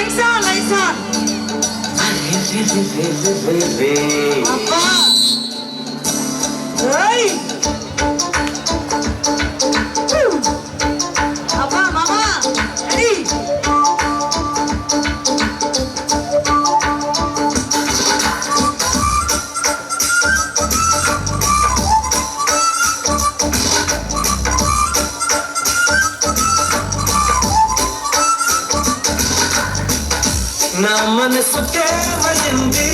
Lights on. అబ్బా ఓయ్ అబ్బా మామా రెడీ. నా మనసు కేవలింది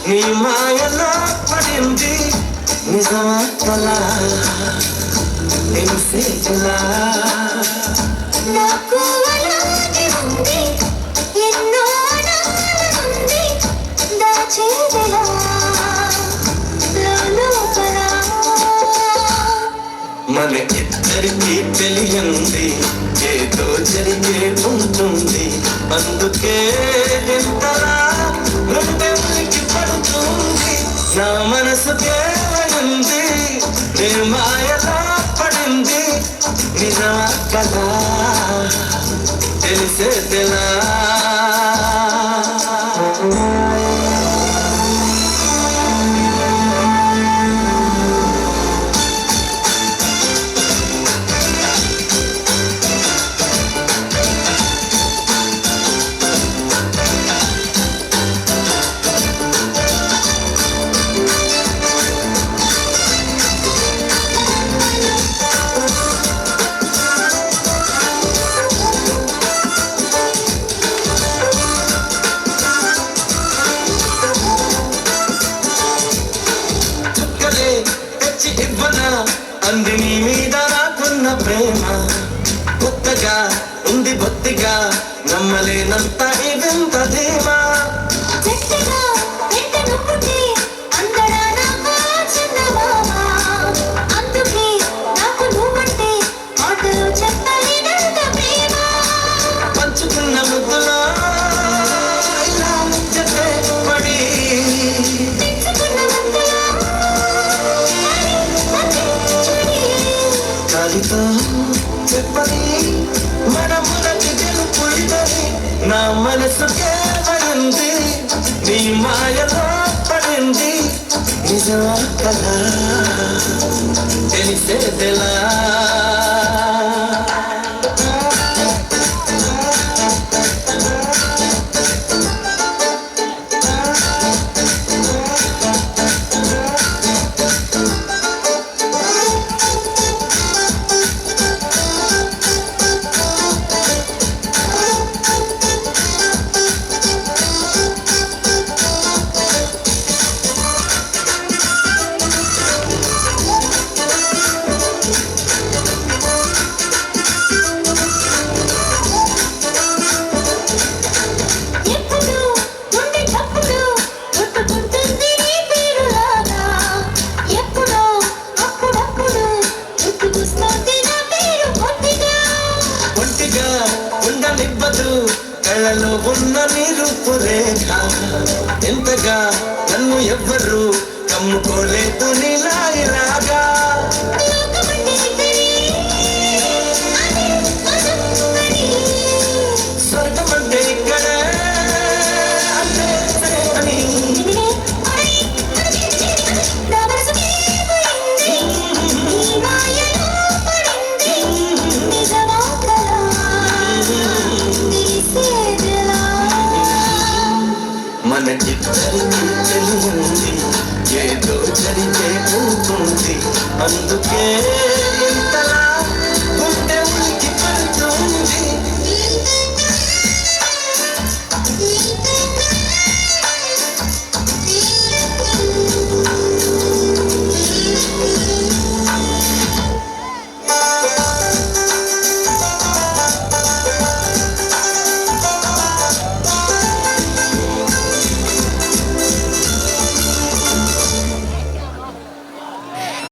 నీ మాయలో పడింది నిజమా కలా తెలిసేలా నాకు అలాగే ఉంది ఎన్నో ఉంది దాచేదెలా లోపల మన ఇద్దరికి తెలియంది ఏదో జరిగే ఉంటుంది అందుకే ఎంతలా గుండెకి పడుతుంది నా మనసు కేవలింది నీ మాయలో పడింది నిజమా కదా తెలిసేలా తెచ్చి ఇవ్వనా అంది నీ మీద నాకున్న ప్రేమ కొత్తగా ఉంది బొత్తిగా నమ్మలేనంత ఈ వింత ధీమా చెట్టుగా వెంట నువ్వుంటే అందరా నాకు చిన్నవామా అందుకే నాకు నువ్వంటే మాటలు చెప్పలేనంత ప్రేమ పంచుకున్న ముద్దులో ఇలా ముచ్చటే పడి పెంచుకున్న వందలా కాలితో చెప్పని మనములకి గెలుపు ఇదని నా మనసు కేవలింది నీ మాయలో పడింది నిజమా కదా తెలిసేదెలా ఎప్పుడు ఉండే తప్పుడు గుర్తుకుంటుంది నీ పేరులాగా ఎప్పుడో అప్పుడప్పుడు గుర్తుకొస్తుంది నా పేరు కొద్దిగా ఒంటిగా ఉండనివ్వదు కళ్ళలో ఉన్న నీ రూపురేఖ ఎంతగా నన్ను ఎవ్వరు కమ్ముకోలేదు నీలా ఇలాగా లోకమంటే ఇద్దరే అదే వసంతమని స్వర్గమంటే ఇక్కడే అంతే అని నిన్నే అరే నా మనసుకే పోయింది నీ మాయలో పడింది నిజమా కలా తెలిసేదెలా మనకిద్దరికి తెలియంది ఏదో జరిగే ఉంటుంది అందుకే